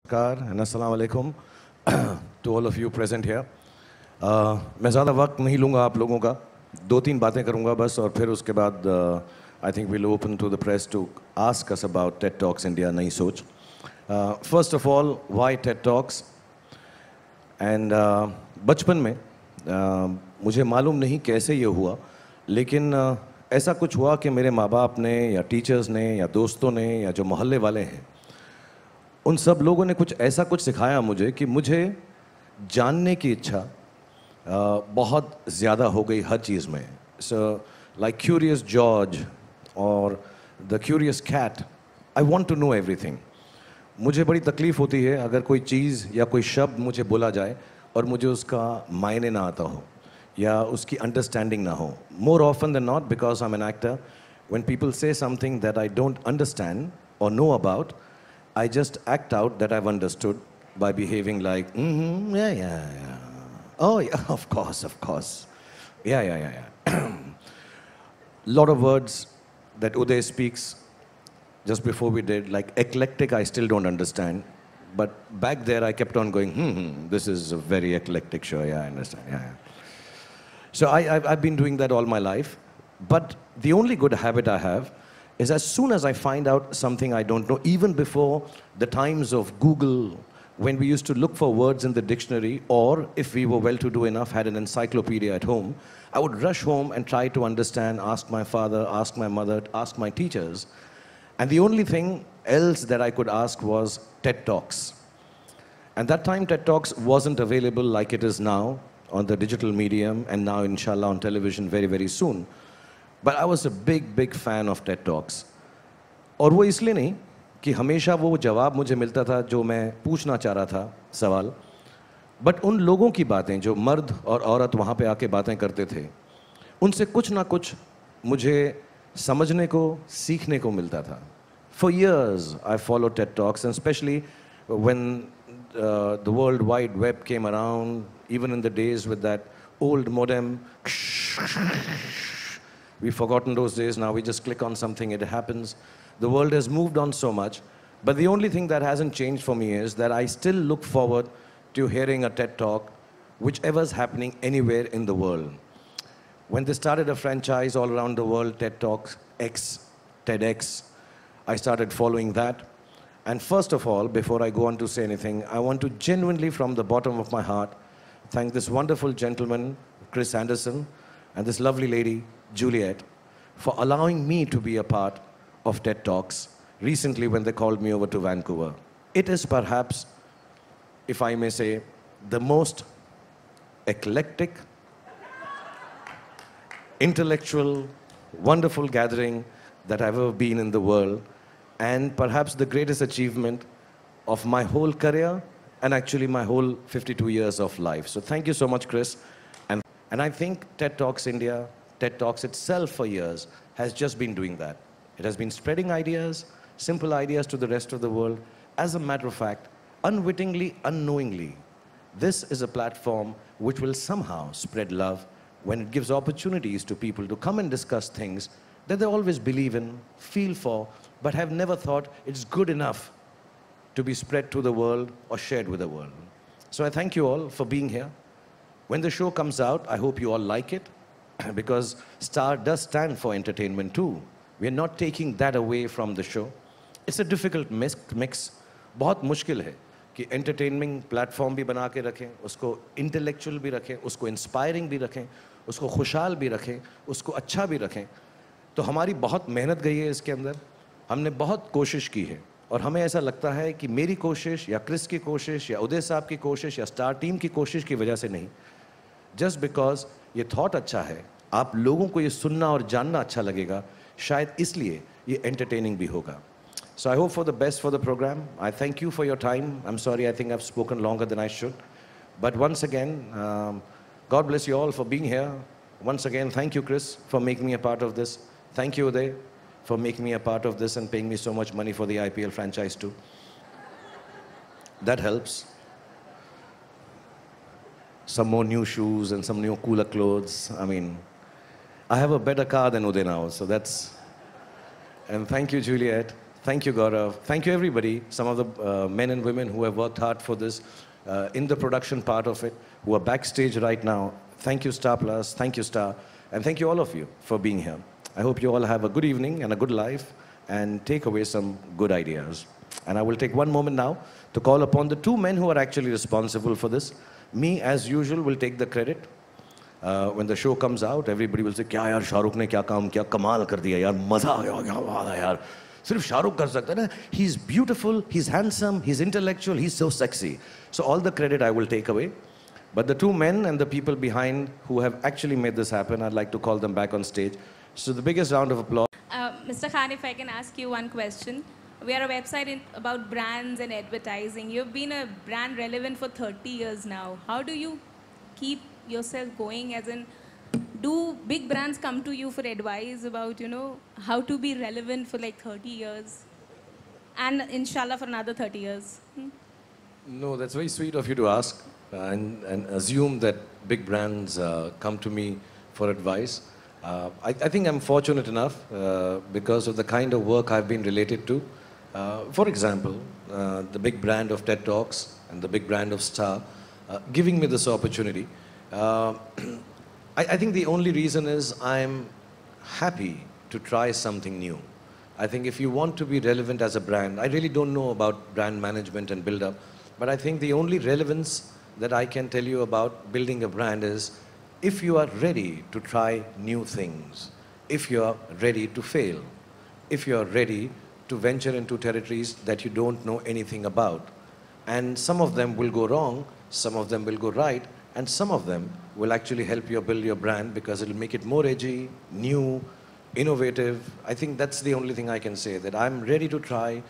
Namaskar and Assalamu alaikum to all of you present here. मैं ज़्यादा वक्त नहीं लूँगा आप लोगों का, दो तीन बातें करूँगा बस और फिर उसके बाद I think we'll open to the press to ask us about TED Talks India नई सोच. First of all, why TED Talks? And बचपन में मुझे मालूम नहीं कैसे ये हुआ, लेकिन ऐसा कुछ हुआ कि मेरे माँ बाप ने या टीचर्स ने या दोस्तों ने या जो मोहल्ले वाले हैं उन सब लोगों ने कुछ ऐसा कुछ सिखाया मुझे कि मुझे जानने की इच्छा बहुत ज़्यादा हो गई हर चीज़ में. सो लाइक क्यूरियस जॉर्ज और the curious cat, I want to know everything. मुझे बड़ी तकलीफ़ होती है अगर कोई चीज़ या कोई शब्द मुझे बोला जाए और मुझे उसका मायने ना आता हो या उसकी अंडरस्टैंडिंग ना हो. More often than not, because I am an actor, when people say something that I don't understand or know about, I just act out that I've understood by behaving like, yeah. Oh, yeah, of course. Yeah. Lot of words that Uday speaks just before we did, like eclectic, I still don't understand. But back there, I kept on going, this is a very eclectic show. Yeah, I understand. Yeah. So I've been doing that all my life. But the only good habit I have is as soon as I find out something I don't know, even before the times of Google, when we used to look for words in the dictionary, or if we were well-to-do enough, had an encyclopedia at home, I would rush home and try to understand, ask my father, ask my mother, ask my teachers. And the only thing else that I could ask was TED Talks. And that time TED Talks wasn't available like it is now on the digital medium, and now inshallah on television very, very soon. But I was a big fan of TED Talks. और वो इसलिए नहीं कि हमेशा वो जवाब मुझे मिलता था जो मैं पूछना चाह रहा था सवाल, बट उन लोगों की बातें जो मर्द और औरत वहाँ पे आके बातें करते थे, उनसे कुछ ना कुछ मुझे समझने को, सीखने को मिलता था. For years I followed TED Talks, and especially when the World Wide Web came around, even in the days with that old modem. We've forgotten those days, now we just click on something, it happens. The world has moved on so much, but the only thing that hasn't changed for me is that I still look forward to hearing a TED Talk, whichever's happening anywhere in the world. When they started a franchise all around the world, TED Talks X, TEDx, I started following that. And first of all, before I go on to say anything, I want to genuinely, from the bottom of my heart, thank this wonderful gentleman, Chris Anderson, and this lovely lady, Juliet, for allowing me to be a part of TED Talks recently when they called me over to Vancouver. It is perhaps, if I may say, the most eclectic, intellectual, wonderful gathering that I've ever been in the world, and perhaps the greatest achievement of my whole career and actually my whole 52 years of life. So thank you so much, Chris. And I think TED Talks India, TED Talks itself for years has just been doing that. It has been spreading ideas, simple ideas to the rest of the world. As a matter of fact, unwittingly, unknowingly, this is a platform which will somehow spread love when it gives opportunities to people to come and discuss things that they always believe in, feel for, but have never thought it's good enough to be spread to the world or shared with the world. So I thank you all for being here. When the show comes out, I hope you all like it, because STAR does stand for entertainment too. We are not taking that away from the show. It's a difficult mix. बहुत मुश्किल है कि entertaining platform भी बना के रखें, उसको intellectual भी रखें, उसको inspiring भी रखें, उसको खुशहाल भी रखें, उसको अच्छा भी रखें. तो हमारी बहुत मेहनत गई है इसके अंदर. हमने बहुत कोशिश की है और हमें ऐसा लगता है कि मेरी कोशिश या क्रिस की कोशिश या उदय साहब की कोशिश या स्टार टीम की कोशिश की वजह से नहीं, जस्ट बिकॉज ये थॉट अच्छा है, आप लोगों को ये सुनना और जानना अच्छा लगेगा, शायद इसलिए ये एंटरटेनिंग भी होगा. So I hope for the best for the programme. I thank you for your time. I am sorry, I think I have spoken longer than I should, but once again God bless you all for being here. Once again thank you Chris for making me a part of this. Thank you, Uday, for making me a part of this and paying me so much money for the IPL franchise too. That helps. Some more new shoes and some new cooler clothes. I mean, I have a better car than Uday now, so that's... And thank you, Juliet. Thank you, Gaurav. Thank you, everybody. Some of the men and women who have worked hard for this in the production part of it, who are backstage right now. Thank you, Star Plus. Thank you, Star. And thank you, all of you, for being here. I hope you all have a good evening and a good life and take away some good ideas. And I will take one moment now to call upon the two men who are actually responsible for this. Me, as usual, will take the credit. When the show comes out, everybody will say, "Kya yaar, Shahrukh ne kya kaam kiya, kamal kar diya yaar, maza aa gaya, kya baat hai yaar." Sirf Shahrukh kar sakta hai na. He's beautiful, he's handsome, he's intellectual, he's so sexy. So all the credit I will take away. But the two men and the people behind who have actually made this happen, I'd like to call them back on stage. So the biggest round of applause. Mr. Khan, if I can ask you one question. We are a website about brands and advertising. You've been a brand relevant for 30 years now. How do you keep yourself going, as in, do big brands come to you for advice about, how to be relevant for like 30 years? And inshallah for another 30 years? No, that's very sweet of you to ask and assume that big brands come to me for advice. I think I'm fortunate enough because of the kind of work I've been related to. For example, the big brand of TED Talks and the big brand of Star giving me this opportunity. I think the only reason is I'm happy to try something new. I think if you want to be relevant as a brand, I really don't know about brand management and build-up, but I think the only relevance that I can tell you about building a brand is if you are ready to try new things, if you are ready to fail, if you are ready to venture into territories that you don't know anything about. And some of them will go wrong, some of them will go right, and some of them will actually help you build your brand because it'll make it more edgy, new, innovative. I think that's the only thing I can say, that I'm ready to try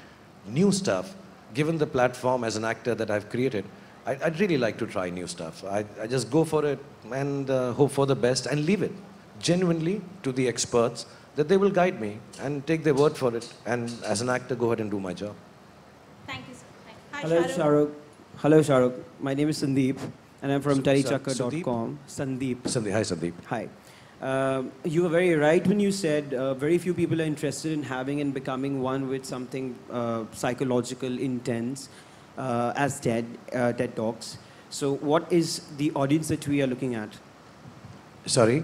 new stuff. Given the platform as an actor that I've created, I'd really like to try new stuff. I just go for it and hope for the best and leave it genuinely to the experts that they will guide me and take their word for it, and as an actor go ahead and do my job. Thank you, sir. Hi, Hello, Shahrukh. Hello, Shahrukh. My name is Sandeep, and I'm from TariChakra.com. Sandeep. Hi, Sandeep. Hi. You were very right when you said very few people are interested in having and becoming one with something psychological, intense, as TED Talks. So what is the audience that we are looking at? Sorry?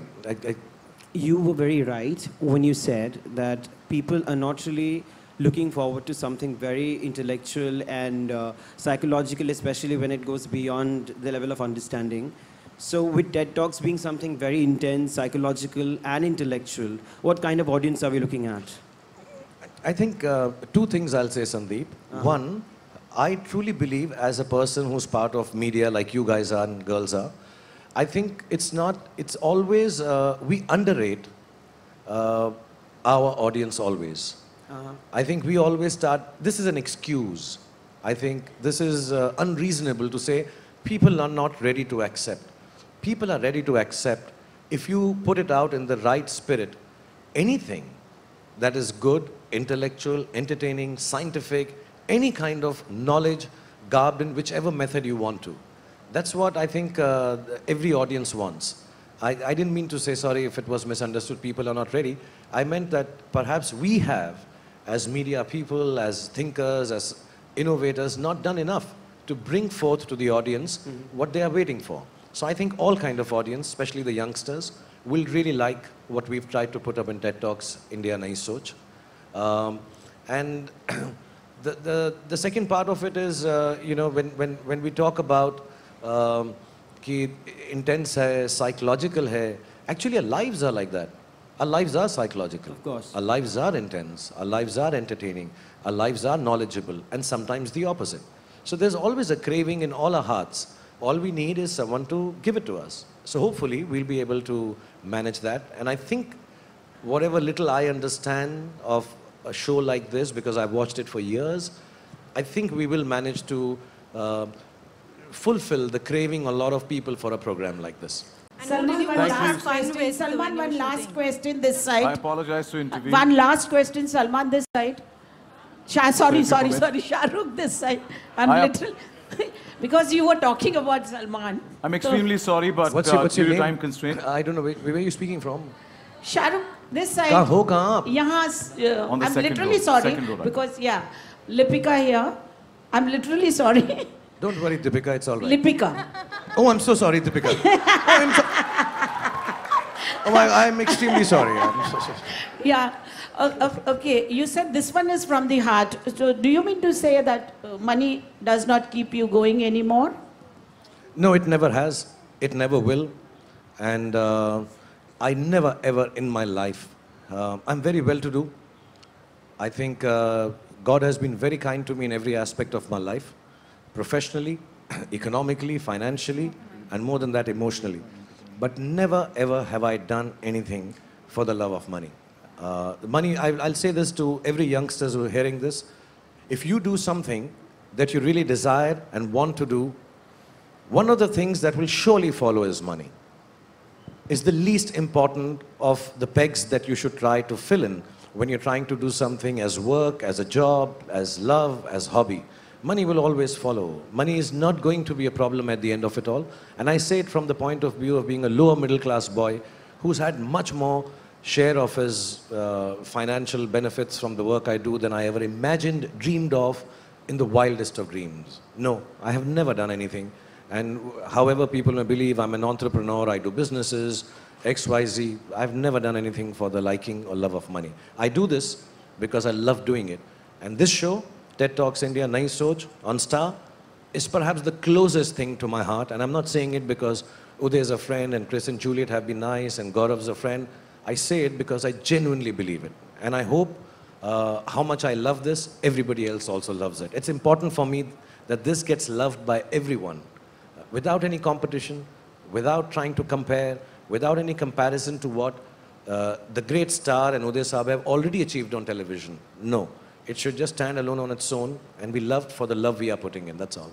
You were very right when you said that people are not really looking forward to something very intellectual and psychological, especially when it goes beyond the level of understanding. So with TED Talks being something very intense, psychological and intellectual, what kind of audience are we looking at? I think two things I'll say, Sandeep. One, I truly believe as a person who's part of media like you guys are and girls are, I think it's always, we underrate our audience always. I think we always start, this is an excuse. I think this is unreasonable to say people are not ready to accept. People are ready to accept if you put it out in the right spirit. Anything that is good, intellectual, entertaining, scientific, any kind of knowledge, garbed in whichever method you want to. That's what I think every audience wants. I didn't mean to say, sorry if it was misunderstood, people are not ready. I meant that perhaps we have, as media people, as thinkers, as innovators, not done enough to bring forth to the audience what they are waiting for. So I think all kind of audience, especially the youngsters, will really like what we've tried to put up in TED Talks, India Nayi Soch. And the second part of it is, when we talk about कि intense है, psychological है. Actually, our lives are like that. Our lives are psychological. Of course. Our lives are intense. Our lives are entertaining. Our lives are knowledgeable, and sometimes the opposite. So there's always a craving in all our hearts. All we need is someone to give it to us. So hopefully we'll be able to manage that. And I think whatever little I understand of a show like this, because I've watched it for years, I think we will manage to fulfill the craving a lot of people for a program like this. Salman, one last question this side. I apologize to intervene. One last question, Salman, this side. Sorry, Shahrukh, this side. Because you were talking about Salman. I'm extremely sorry, but What's your due to name? time constraint. I don't know, where are you speaking from? Shahrukh, This side. कहाँ हो कहाँ आप? यहाँ, On the I'm second literally row, sorry second row, right. because yeah, Lipika here. I'm literally sorry. Don't worry, Deepika, it's all right. Lipika. Oh, I'm so sorry, Deepika. I'm extremely sorry. I'm so sorry. Yeah. Okay. You said this one is from the heart. So do you mean to say that money does not keep you going anymore? No, it never has. It never will. And I never ever in my life, I'm very well to do. I think God has been very kind to me in every aspect of my life, professionally, economically, financially, and more than that, emotionally. But never ever have I done anything for the love of money. Money, I'll say this to every youngsters who are hearing this. If you do something that you really desire and want to do, one of the things that will surely follow is money. Is the least important of the pegs that you should try to fill in when you're trying to do something as work, as a job, as love, as hobby. Money will always follow. Money is not going to be a problem at the end of it all. And I say it from the point of view of being a lower middle class boy who's had much more share of his financial benefits from the work I do than I ever imagined, dreamed of in the wildest of dreams. No, I have never done anything. And however people may believe I'm an entrepreneur, I do businesses, XYZ, I've never done anything for the liking or love of money. I do this because I love doing it. And this show, TED Talks India, Nai Soch on Star, is perhaps the closest thing to my heart. And I'm not saying it because Uday is a friend and Chris and Juliet have been nice and Gaurav's a friend. I say it because I genuinely believe it. And I hope how much I love this, everybody else also loves it. It's important for me that this gets loved by everyone. Without any competition, without trying to compare, without any comparison to what the great star and Uday Saab have already achieved on television. No, it should just stand alone on its own and be loved for the love we are putting in, that's all.